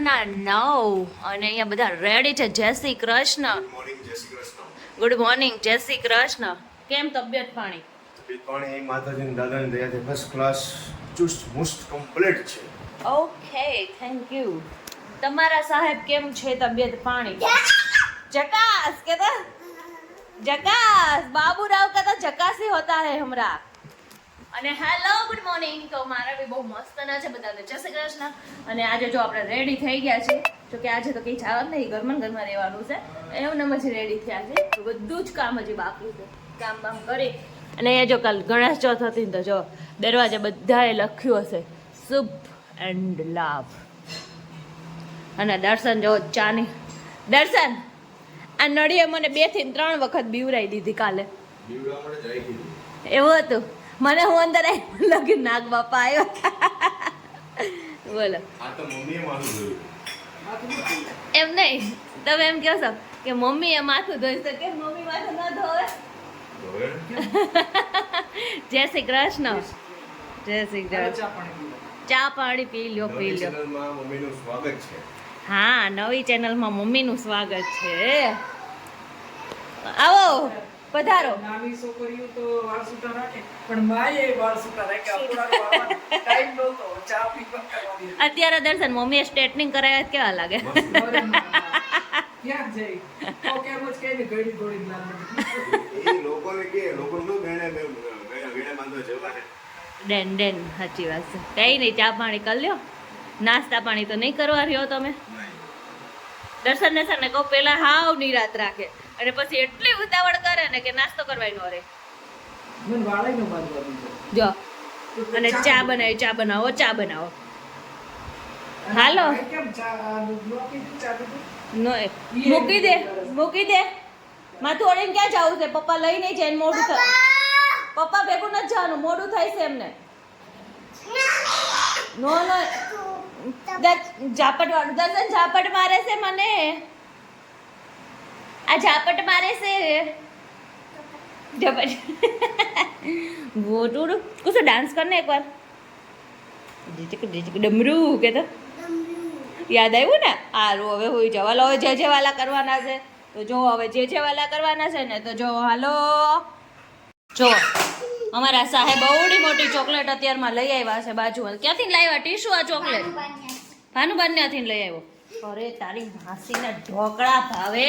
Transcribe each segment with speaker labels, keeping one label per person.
Speaker 1: સવારના 9 અને અહીંયા બધા રેડી છે. જય શ્રી કૃષ્ણ. ગુડ મોર્નિંગ, જય શ્રી કૃષ્ણ. કેમ તબિયત પાણી?
Speaker 2: તબિયત પાણી માતાજીની દાદાની દયાથી ફર્સ્ટ ક્લાસ, ચુસ્ત મુસ્ત કમ્પ્લીટ છે.
Speaker 1: Okay, thank you. તમારા સાહેબ કેમ છે તબિયત પાણી? જકાસ કહેતા, જકાસ. બાબુરાવ કહેતા જકાસી હોતા હે હમરા. અને હેલો ગુડ મોર્નિંગ. તો મારા બી બહુ મસ્ત ના છે, બધાને જય શ્રી કૃષ્ણ. અને આજે જો આપણે રેડી થઈ ગયા છે, જો કે આજે તો કંઈ જવાનું નહીં, ઘરમાં રહેવાનું છે. એવું ને પછી રેડી થયા છે, તો બધું જ કામ હજી બાકી છે. કામ બામ કરી અને એ જો કાલ ગણેશ ચોથ હતી ને, તો જો દરવાજે બધાએ લખ્યું હશે શુભ એન્ડ લાભ. અને દર્શન જો ચાની દર્શન આ નળીએ મને 2 થી 3 વખત બીવરાઈ દીધી કાલે. એવું હતું. મને હું અંદર આવી લગી નાગ બાપા આવ્યો. બોલો.
Speaker 2: આ તો મમ્મીએ માથું ધોયું.
Speaker 1: એમ નહીં, તમે એમ કહો છો કે મમ્મીએ માથું ધોઈ છે, કે મમ્મી માથું ન ધોવે? જય શ્રી કૃષ્ણ. જય શ્રી કૃષ્ણ. ચા પાણી પી લ્યો, પી લ્યો.
Speaker 2: ચેનલમાં મમ્મીનું સ્વાગત છે.
Speaker 1: હા, નવી ચેનલમાં મમ્મીનું સ્વાગત છે. આવો પધારો.
Speaker 3: નાની છોકરીઓ તો વાળ સૂટા રાખે, પણ માએ વાળ સૂટા રાખ્યા. આપણાનો વાળવાનો ટાઈમ નહોતો, ચા પીવા કરવાની.
Speaker 1: અત્યારે દર્શન મમ્મીએ સ્ટ્રેટનિંગ કરાવ્યા કેવા લાગે?
Speaker 3: ક્યાં જઈ તો કેમ જ કઈ ઘડી ઘડી લાગે.
Speaker 2: એ લોકોને કે લોકોને વેણે બાંધવા જવા છે.
Speaker 1: ડેન ડેન, સાચી વાત છે. કઈ નહીં, ચા પાણી કરી લ્યો. નાસ્તા પાણી તો નહીં કરવા રહ્યો તમે? દર્શન ને સર ને કહું પેલા હાવ નિરાત રાખે અને પછી એટલી ઉતાવળ કરે ને કે નાસ્તો કરવાય નો રે.
Speaker 3: મને વાળે ન બાંધવાનું છે.
Speaker 1: જો અને ચા બનાવી, ચા બનાવો, ચા બનાવો. હાલો.
Speaker 3: કેમ ચા નોકી ચા પીધું?
Speaker 1: નો મૂકી દે, મૂકી દે. માથું ઓળીને ક્યાં જવું છે? પપ્પા લઈ નહીં જાય, મોડું થાય. પપ્પા ભેગું નથી જવાનું, મોડું થાય છે એમને. નો નો, ઝાપટ વાળું. દર્શન ઝાપટ મારે છે મને. આ ઝાપટ મારે છે. ઝાપટ. ગોટુડુ કુછ ડાન્સ કરને એકવાર. ડમરૂ કે તો યાદ આવ્યું ને? હારું, હવે હોઈ જાવ. હાલો, હવે જે વાલા કરવાના છે તો જો, હવે જે વાલા કરવાના છે ને તો જો. હાલો, જો અમારા સાહેબ બહુડી મોટી ચોકલેટ અત્યારમાં લઈ આવ્યા છે બાજુ. ક્યાંથી લાવ્યા ટીશુ આ ચોકલેટ? ભાનુબાન્યાથી લઈ આવ્યો. અરે તારી માસીને ઢોકળા ભાવે?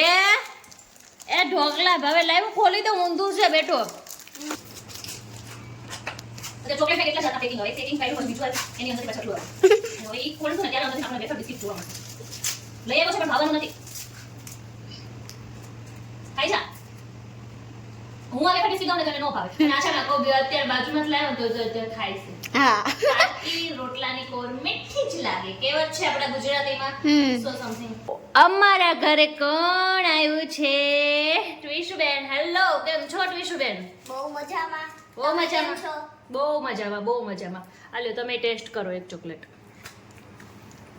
Speaker 1: એ ઢોકળા ભાવે? લાવ્યું, ખોલી દો. ઊંધું છે બેઠો. ચોકલેટ કેટલા જાતા પેકિંગ હોય? પેકિંગ ફાઈલ હોય બીજું એની અંદર પાછળ હોય. હવે ઈ ખોલશું ને ત્યારે અંદર આપણે બેઠા બિસ્કિટ જોવા મળે. લઈ આવ્યો છે પણ ભાવવાનું નથી. ખાઈ જા. હું આ બેઠા બિસ્કિટ દઉં ને તને નો ભાવે. અને આશા ના કહો અત્યારે બાજુમાં જ લાવ્યો તો ખાય છે. હા. ઈ રોટલાની કોર મીઠી જ લાગે. કહેવત છે આપણા ગુજરાતીમાં. સો સમથિંગ. અમારા ઘરે કોણ આવ્યું છે? ટ્વિશુબેન. હેલો, કેમ છો ટ્વિશુબેન?
Speaker 4: બહુ મજામાં.
Speaker 1: બહુ મજામાં છો? બહુ મજામાં, બહુ મજામાં. આલ્યો તમે ટેસ્ટ કરો એક ચોકલેટ.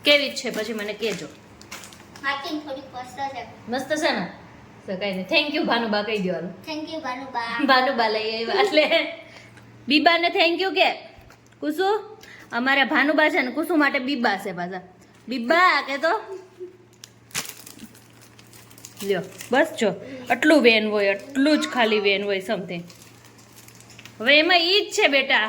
Speaker 1: કેવી છે પછી મને કહેજો.
Speaker 4: હાકિંગ થોડી મસ્ત છે.
Speaker 1: મસ્ત છે ને? તો કઈ નહીં. થેન્ક યુ ભાનુબા કહી દેવાનું.
Speaker 4: Thank you ભાનુબા.
Speaker 1: ભાનુબા લઈ આવ્યા એટલે બીબાને થેન્ક યુ કે. કુસુ અમારા ભાનુબા છે ને, કુસુ માટે બીબા છે પાછા. બીબા કે તો લ્યો. બસ જો આટલું વેન હોય, આટલું જ ખાલી વેન હોય સમથિંગ. હવે એમાં ઈ જ છે બેટા.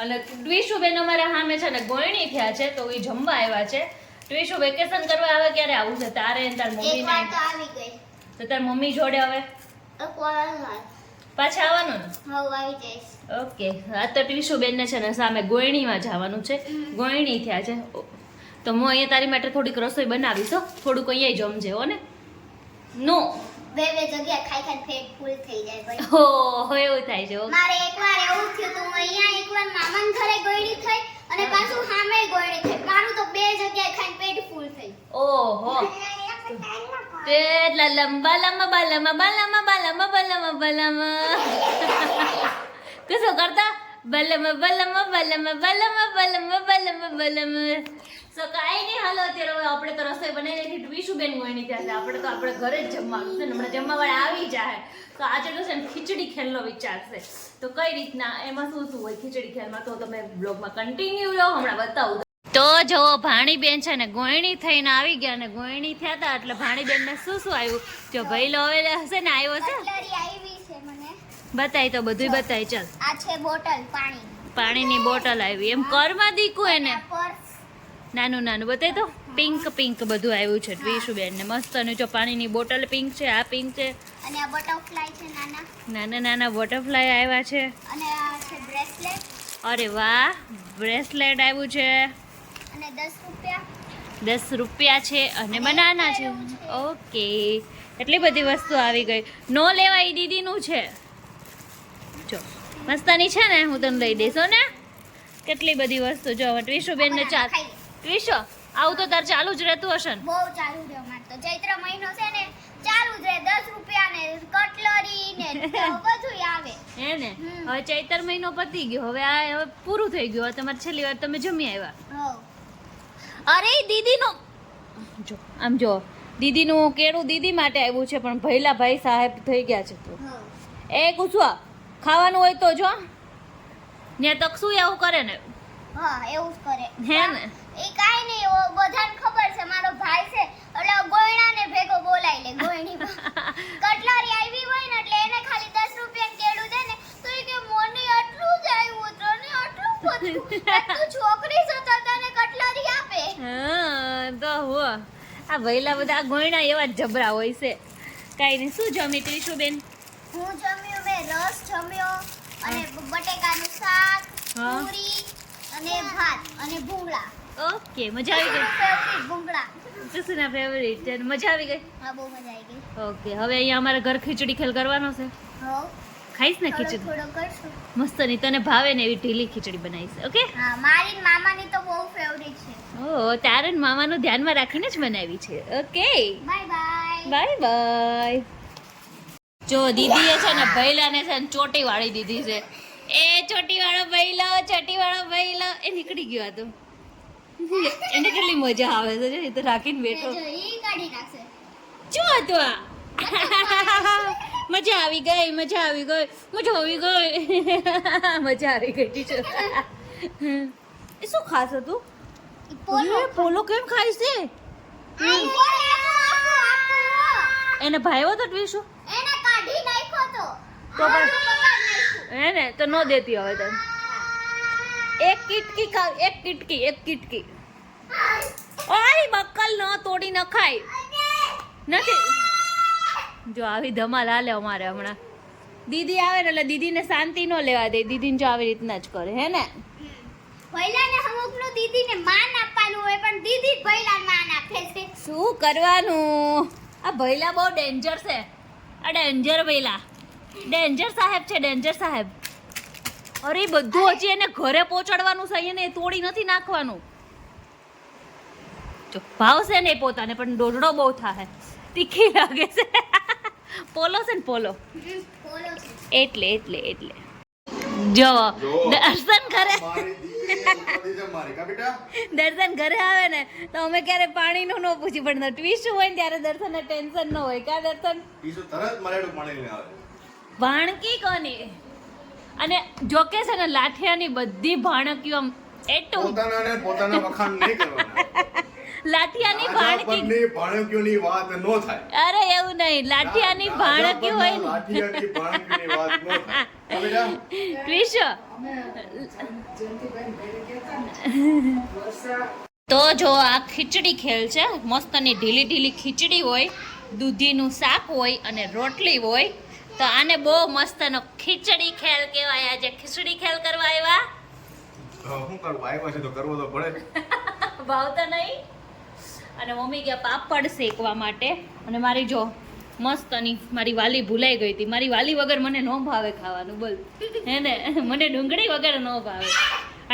Speaker 1: અને ટ્વિશુબેન અમારા સામે છે ને ગોયણી થયા છે, તો એ જમવા આવ્યા છે. ટ્વિશુ વેકેશન કરવા આવે ક્યારે આવું છે તારે? તાર મમ્મી
Speaker 4: એકવાર તો આવી ગઈ.
Speaker 1: તો તાર મમ્મી જોડે હવે
Speaker 4: એકવાર
Speaker 1: પાછા આવવાનું ને?
Speaker 4: હું આવી જઈશ.
Speaker 1: ઓકે. આ તો ટ્વિશુબેન ને છે ને સામે ગોયણીમાં જવાનું છે. ગોયણી થયા છે તો હું અહીંયા તારી માટે થોડીક રસોઈ બનાવીશ હો. થોડુંક અહીંયા જમજે હો ને. નો
Speaker 4: બે જગ્યા ખાઈ ખાઈ પેટ ફૂલ થઈ જાય ભાઈ.
Speaker 1: હો એવું થાય છે.
Speaker 4: મારે એકવાર એવું થયું તું. હું અહીંયા એકવાર મામાના ઘરે ગોયડી થઈ અને પાછું સામે ગોયડી થઈ. મારું તો બે જગ્યાએ ખાઈને પેટ ફૂલ થઈ.
Speaker 1: ઓહો. એટલા લંબા લંબા બાલામાં બાલામાં બાલામાં બાલામાં બાલામાં કશું કરતા બલમાં બલમાં બલમાં બલમાં બલમાં બલમાં બલમાં. સો કાંઈ નહીં. હાલો અત્યારે હવે આપણે તો રસોઈ બનાવી નાખી. ટ્વિશુબેન ગોયણી ત્યાં છે. આપણે તો આપણે ઘરે જ જમવાનું છે ને. હમણાં જમવાવાળા આવી જાય તો આજે તો છે ને ખીચડી ખેલનો વિચાર છે. તો કઈ રીતના એમાં શું શું હોય ખીચડી ખેલમાં તો તમે બ્લોગમાં કન્ટિન્યુ રહો, હમણાં બતાવું. તો જો ભાણીબેન છે ને ગોયણી થઈને આવી ગયા ને ગોયણી થયા હતા એટલે ભાણીબેન ને શું શું આવ્યું જો ભઈલો હવે હશે ને આવ્યો છે
Speaker 4: કટલરી આવી છે મને.
Speaker 1: બતાય તો બધું બતાય ચાલ
Speaker 4: આ છે બોટલ પાણી.
Speaker 1: પાણીની બોટલ આવી એમ કરમાં દીકું એને
Speaker 4: પર્સ.
Speaker 1: નાનું નાનું બતાય તો પિંક પિંક બધું આવ્યું છે ટ્વીશુબેન ને મસ્ત અને જો પાણીની બોટલ પિંક છે આ પિંક છે
Speaker 4: અને આ બટરફ્લાય છે નાના.
Speaker 1: નાના નાના બટરફ્લાય આવ્યા છે
Speaker 4: અને આ છે બ્રેસલેટ
Speaker 1: અરે વાહ બ્રેસલેટ આવ્યું છે
Speaker 4: અને 10 રૂપિયા.
Speaker 1: 10 રૂપિયા છે અને બનાના છે ઓકે એટલી બધી વસ્તુ આવી ગઈ નો લેવાય દીદીનું છે જો મસ્તાની છે ને હું તને લઈ દઈશ હો ને કેટલી બધી વસ્તુ જો ટ્વીશુબેન ને ચાલ ટ્વીશો આવું તો તાર ચાલુ જ રહેતું હશે ને
Speaker 4: બહુ ચાલુ રહ્યો માર તો ચૈત્ર મહિનો છે ને ચાલુ જ રહે 10 રૂપિયા ને કટલરી ને બધું આવે.
Speaker 1: હે ને હવે ચૈતર મહિનો પતી ગયો હવે આ હવે પૂરું થઈ ગયું હવે તમારે છેલ્લી વાર તમે જમી આવ્યા
Speaker 4: હો.
Speaker 1: અરે દીદીનો જો આમ જો દીદીનું કેળું દીદી માટે આવ્યું છે પણ ભઈલા ભાઈ સાહેબ થઈ ગયા છે તો
Speaker 4: હો.
Speaker 1: એ કુસવા ખાવાનું હોય તો જો ને તકસુ એવું કરે ને
Speaker 4: હા એવું જ કરે.
Speaker 1: હે ને
Speaker 4: એ કાઈ નહીં ઓ બધાને ખબર છે મારો ભાઈ છે એટલે ગોયણાને ભેગો બોલાઈ લે ગોયણી કટલરી આવી હોય ને એટલે એને ખાલી 10 રૂપિયા કેળું દે ને તો એ કે મોની આટલું જ આવ્યું તને આટલું બધું તું છોકરી છો તો તને કટલરી આપે.
Speaker 1: હા તો હો આ ભઈલા બધા ગોયણા એવા જ જબરા હોય છે કાઈ નહીં શું જમી ત્રિશુબેન
Speaker 4: હું જમ્યો મેં રસ જમ્યો અને બટેકાનું શાક
Speaker 1: હા.
Speaker 4: પૂરી અને ભાત અને ભૂંગળા.
Speaker 1: ઓકે મજા આવી ગઈ
Speaker 4: ફેવરિટ ભૂંગળા.
Speaker 1: સુસુના ફેવરિટ છે મજા આવી ગઈ
Speaker 4: હા બહુ મજા આવી ગઈ.
Speaker 1: ઓકે હવે અહીંયા અમારા ઘર ખીચડી ખેલ કરવાનો છે
Speaker 4: હો
Speaker 1: ખાઈશ ને
Speaker 4: થોડો
Speaker 1: ખીચડી
Speaker 4: થોડો કરશું.
Speaker 1: મસ્ત ની તને ભાવે ને એવી ઢીલી ખીચડી બનાવીશ ઓકે
Speaker 4: હા મારી ને મામાની તો બહુ ફેવરિટ છે.
Speaker 1: ઓ તારે ને મામાનું ધ્યાનમાં રાખીને જ બનાવી છે okay
Speaker 4: bye bye.
Speaker 1: Bye bye જો દીદીએ છે ને ભૈલાને છે ને ચોટી વાળી દીધી છે એ ચોટી વાળો ભૈલો એ નીકળી ગયો હતો એને કેટલી મજા આવે છે જો એ તો રાખીને બેઠો
Speaker 4: જો ઈ કાઢી નાખશે.
Speaker 1: શું હતું આ મજા આવી ગઈ ટીચર એ શું ખાસ હતું
Speaker 4: ઈ પોલો.
Speaker 1: પોલો કેમ ખાય છે એને ભાઈઓ તો ટ્વીશું
Speaker 4: એને કાઢી નાખ્યો તો.
Speaker 1: તો પણ-
Speaker 4: આનું બગાડ નાખ્યું.
Speaker 1: હે ને તો ન દેતી હવે તને એક કિટકી ખાવ એક કિટકી ઓય બક્કલ ન તોડી ન ખાય નથી જો આવી ધમાલ હાલે અમારે હમણાં દીદી આવે ને એટલે દીદીને શાંતિ ન લેવા દે દીદીને જો આવી રીતના જ કરે હે ને
Speaker 4: ભૈલાને અમુકનું દીદીને માન આપવાનું હોય પણ દીદી જ ભૈલાને માન આપે છે.
Speaker 1: શું કરવાનું આ ભૈલા બહુ ડેન્જર છે આ ડેન્જર ભૈલા ડેન્જર સાહેબ છે ડેન્જર સાહેબ અરે બધું હજી એને ઘરે પહોંચાડવાનું છે એને તોડી નથી નાખવાનું જો ભાવશે ને પોતાને પણ દોડડો બહુ થાય તીખી લાગે છે પોલો છે ને પોલો
Speaker 4: પોલો છે.
Speaker 1: એટલે જો દર્શન કરે દર્શન ઘરે આવે ને તો અમે ક્યારે પાણીનું ન પૂછી પણ ટ્વીશું હોય ને ત્યારે દર્શનને ટેન્શન ન હોય કા દર્શન ભાણકી કોની અને જોકે છે ને લાઠિયાની બધી ભાણકીઓ આમ એટલું
Speaker 2: પોતાના વખાણ નહીં કરવાના
Speaker 1: લાઠિયાની ભાણકી
Speaker 2: ભાણકીઓની વાત ન થાય
Speaker 1: અરે એવું નહીં લાઠિયાની ભાણકી હોય ને
Speaker 2: લાઠિયાની ભાણકીઓની વાત ન થાય હવે બેટા
Speaker 1: ટ્વીશો
Speaker 3: અમે જયંતિભાઈ ભેગા ગયા હતા ને વર્ષા
Speaker 1: તો જો આ ખીચડી ખેલ છે મસ્તની ઢીલી ઢીલી ખીચડી હોય દૂધીનું શાક હોય અને રોટલી હોય તો આને બહુ મસ્તનો ખીચડી ખેલ કહેવાય આજે ખીચડી ખેલ કરવા આવ્યા
Speaker 2: શું કરવું આવ્યા છે તો કરવો તો પડે
Speaker 1: ભાવતા નહીં અને મમ્મી ગયા પાપડ શેકવા માટે અને મારી જો મસ્તની મારી વાલી ભૂલાઈ ગઈ હતી મારી વાલી વગર મને ન ભાવે ખાવાનું બોલ હે ને મને ડુંગળી વગર ન ભાવે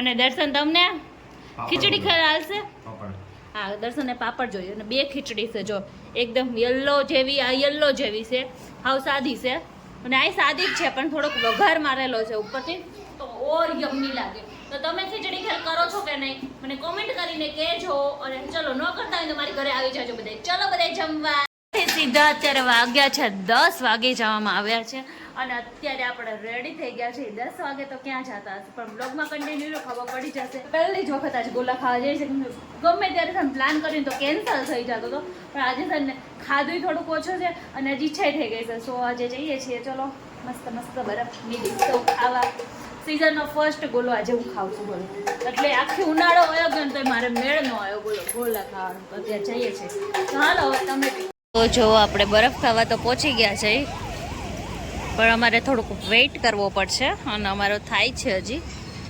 Speaker 1: અને દર્શન તમને ખીચડી હાલશે હા દર્શનને પાપડ જોઈએ અને બે ખીચડી છે જો એકદમ યલો જેવી આ યલો જેવી છે હાવ સાદી છે અને આ સાદી જ છે પણ થોડોક વઘાર મારેલો છે ઉપરથી તો ઓર યમ્મી લાગે તો તમે ખીચડી ખેલ કરો છો કે નહીં મને કોમેન્ટ કરીને કહેજો અને ચલો ન કરતા હોય તો મારી ઘરે આવી જાજો બધા ચલો બધા જમવા સીધા અત્યારે વાગ્યા છે 10 વાગે જવામાં આવ્યા છે અને અત્યારે આપણે રેડી થઈ ગયા છીએ 10 વાગે તો ક્યાં જતા હશે પણ બ્લોગમાં કન્ટિન્યુ ખબર પડી જશે પહેલી જ વખત આજે ગોલા ખાવા જઈએ છે ગમે ત્યારે તમે પ્લાન કરીને તો કેન્સલ થઈ જતો હતો પણ આજે છે ને ખાધું થોડુંક ઓછું છે અને હજી ઈચ્છા થઈ ગઈ છે સો આજે જઈએ છીએ ચલો મસ્ત મસ્ત બરફની ડીશો ખાવા સિઝનનો ફર્સ્ટ ગોલો આજે હું ખાઉં છું બોલો એટલે આખી ઉનાળો આવ્યો ગયો ને તો મારે મેળ ન આવ્યો બોલો ગોલા ખાવાનું તો ત્યાં જઈએ છીએ ચાલો હવે તમે તો જો આપણે બરફ ખાવા તો પહોંચી ગયા છે પણ અમારે થોડુંક વેઇટ કરવો પડશે અને અમારો થાય છે હજી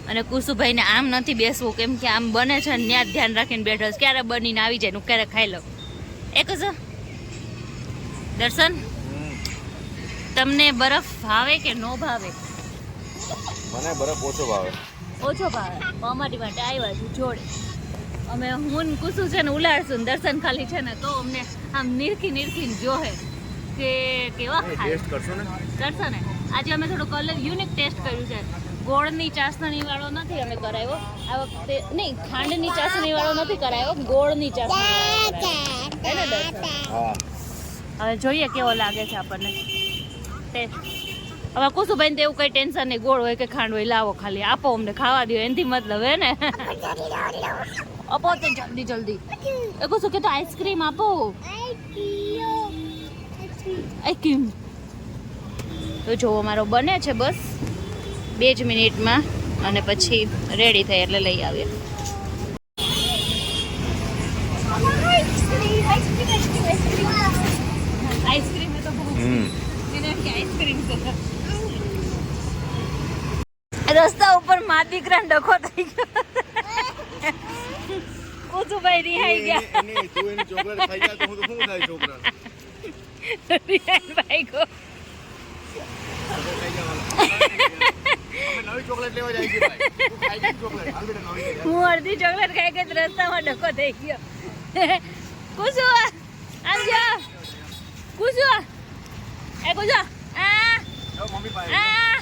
Speaker 1: અને કુસુભાઈને આમ નથી બેસવું કેમ કે આમ બને છે ને ત્યાં ધ્યાન રાખીને બેઠો છે ક્યારે બનીને આવી જાય હું ક્યારે ખાઈ લઉં એક જ દર્શન તમને બરફ ભાવે કે ન ભાવે
Speaker 2: મને બરફ ઓછો ભાવે
Speaker 1: ઓછો ભાવે અમારી માટે આવ્યા છું જોડે અમે હું ને કુસુ છે ને ઉલાડશું ને દર્શન ખાલી છે ને તો અમને આમ નીરખીને જોહે કે કેવા ખાય
Speaker 2: ટેસ્ટ કરશો ને
Speaker 1: આજે અમે થોડું કલર યુનિક ટેસ્ટ કર્યું છે ગોળની ચાસણી વાળો નથી અમે કરાવ્યો આ વખતે નહીં ખાંડની ચાસણી વાળો નથી કરાવ્યો ગોળની ચાસણી હવે જોઈએ કેવો લાગે છે આપણને ટેસ્ટ હવે કુસુભાઈને તો એવું કઈ ટેન્શન નહીં ગોળ હોય કે ખાંડ હોય લાવો ખાલી આપો અમને ખાવા દો એનાથી મતલબ હે ને આપો તો જલ્દી એ કુસુ કે તો આઈસ્ક્રીમ આપો આઈસ્ક્રીમ તો જો અમારો બને છે બસ 2 જ મિનિટમાં અને પછી રેડી થાય એટલે લઈ આવીએ આઈસ્ક્રીમ તો બહુ આઈસ્ક્રીમ રસ્તા ઉપર મા દીકરા ડખો થઈ ગયો કુસુભાઈ રિહાઈ ગયા
Speaker 2: તું એની ચોકલેટ ખાઈ ગયા તો હું તો શું થાય છોકરા
Speaker 1: રિહાઈ ભાઈ ગો
Speaker 2: નવી ચોકલેટ લેવા જાય છે ભાઈ તું ખાઈ ગઈ ચોકલેટ હાલ બેટા નવી લઈ
Speaker 1: હું અડધી ચોકલેટ ખાઈ ગઈ રસ્તામાં ડખો થઈ ગયો કુસુ આમ જા કુસુ એ કુસુ આ
Speaker 2: આવ મમ્મી પાસે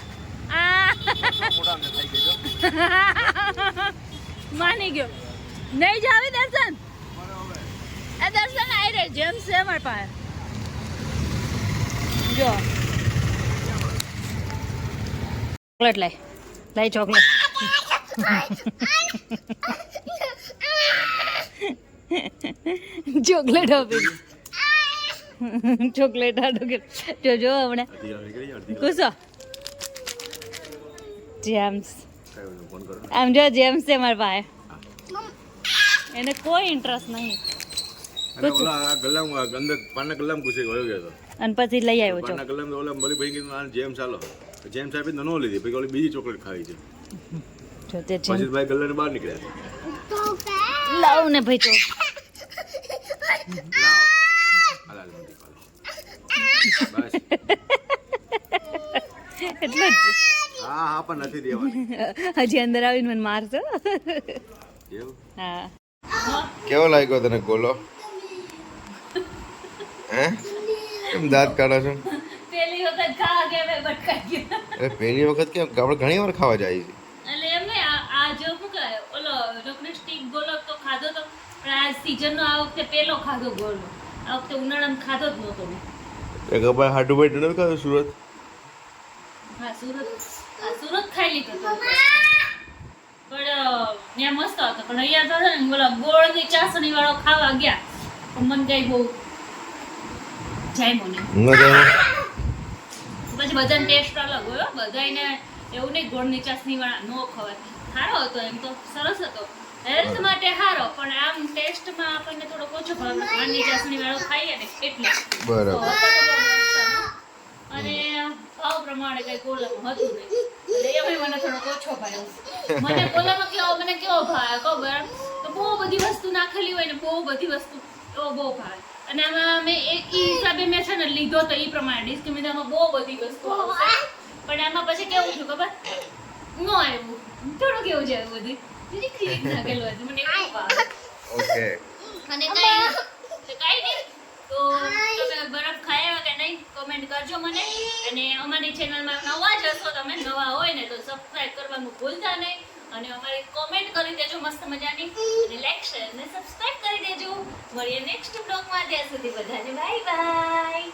Speaker 2: મોટા ને થઈ ગયો
Speaker 1: માની ગયો નહીં જાવી દર્શન એ દર્શન આવી રે જેમ છે મારા પાસે જો ચોકલેટ લાઈ ચોકલેટ ચોકલેટ આપી ચોકલેટ જો હમણાં કુસો જેમ્સ આમ જો જેમ્સ છે મારા પાસે એને કોઈ ઇન્ટરેસ્ટ નહીં
Speaker 2: અને ઓલા આ ગલ્લામાં અંદર પાના ગલ્લામાં ઘૂસી ગયો હતો
Speaker 1: અને પછી લઈ આવ્યો છો
Speaker 2: પાના ગલ્લામાં ઓલા બોલી ભાઈ કીધું આ જેમ ચાલો જેમ સાહેબ ન લીધી પછી ઓલી બીજી ચોકલેટ ખાવી છે
Speaker 1: જો તે
Speaker 2: પછી ભાઈ ગલ્લાની બહાર નીકળ્યા
Speaker 1: લાવ ને ભાઈ તો
Speaker 2: બસ
Speaker 1: એટલું જ
Speaker 2: હા પણ નથી દેવાની
Speaker 1: હજી અંદર આવીને મને મારશો
Speaker 2: એવું
Speaker 1: હા
Speaker 2: કેવો લાગ્યો તને ગોલો હે કેમ દાંત કાઢો છો
Speaker 1: પેલી વખત ખાવા ગયા મેં બટકાઈ ગયો
Speaker 2: અરે પહેલી વખત કેમ આપણે ઘણી વાર ખાવા જાય છે
Speaker 1: એટલે એમ ને આ જો શું કહે ઓલો લોખંડ સ્ટીક ગોલો તો ખાધો તો પણ આ સીઝનનો આ વખતે પેલો ખાધો ગોલો આ વખતે ઉનાળામાં ખાધો જ નહોતો મેં
Speaker 2: એક ભાઈ હાટુ ભાઈ નથી ખાધું સુરત
Speaker 1: હા સુરત ખાઈ લીધો તો પણ ત્યાં મસ્ત હતો પણ અહીંયા તો છે ને બોલા ગોળની ચાસણી વાળો ખાવા ગયા પણ મને કઈ બહુ જાય મને પછી બધાને ટેસ્ટ અલગ હોય બધાને એવું નહીં ગોળની ચાસણી વાળા નો ખવાય સારો હતો એમ તો સરસ હતો હેલ્થ માટે સારો પણ આમ ટેસ્ટમાં આપણને થોડો ઓછો ભાવે ખાંડની ચાસણી વાળો ખાઈએ ને એટલે
Speaker 2: બરાબર
Speaker 1: અને ભાવ પ્રમાણે કઈ કોલામાં હતું નહીં એટલે એમાં મને થોડો ઓછો ભાવ્યો મને કોલામાં કેવો ભાવે ખબર તો બહુ બધી વસ્તુ નાખેલી હોય ને બહુ બધી વસ્તુ એવો બહુ ભાવે અને આમાં મેં એક હિસાબે મેં છે ને લીધો તો એ પ્રમાણે ડિસ્ક્રિમિનેશનમાં બહુ બધી વસ્તુ આવશે પણ આમાં પછી કેવું થયું ખબર ન આવ્યું થોડું કેવું છે બધું નાખેલું હતું મને એવું ભાવે
Speaker 2: ઓકે
Speaker 1: અને કઈ નહીં તો તમે બરફ ખાયા કે નહીં કોમેન્ટ કરજો મને અને અમારી ચેનલમાં નવા જ હશો તમે નવા હોય ને તો સબસ્ક્રાઇબ કરવાનું ભૂલતા નહીં અને અમારી કોમેન્ટ કરી દેજો મસ્ત મજાની અને લાઈક શેર અને સબસ્ક્રાઇબ કરી દેજો મળીએ નેક્સ્ટ બ્લોગમાં ત્યાં સુધી બધાને બાય બાય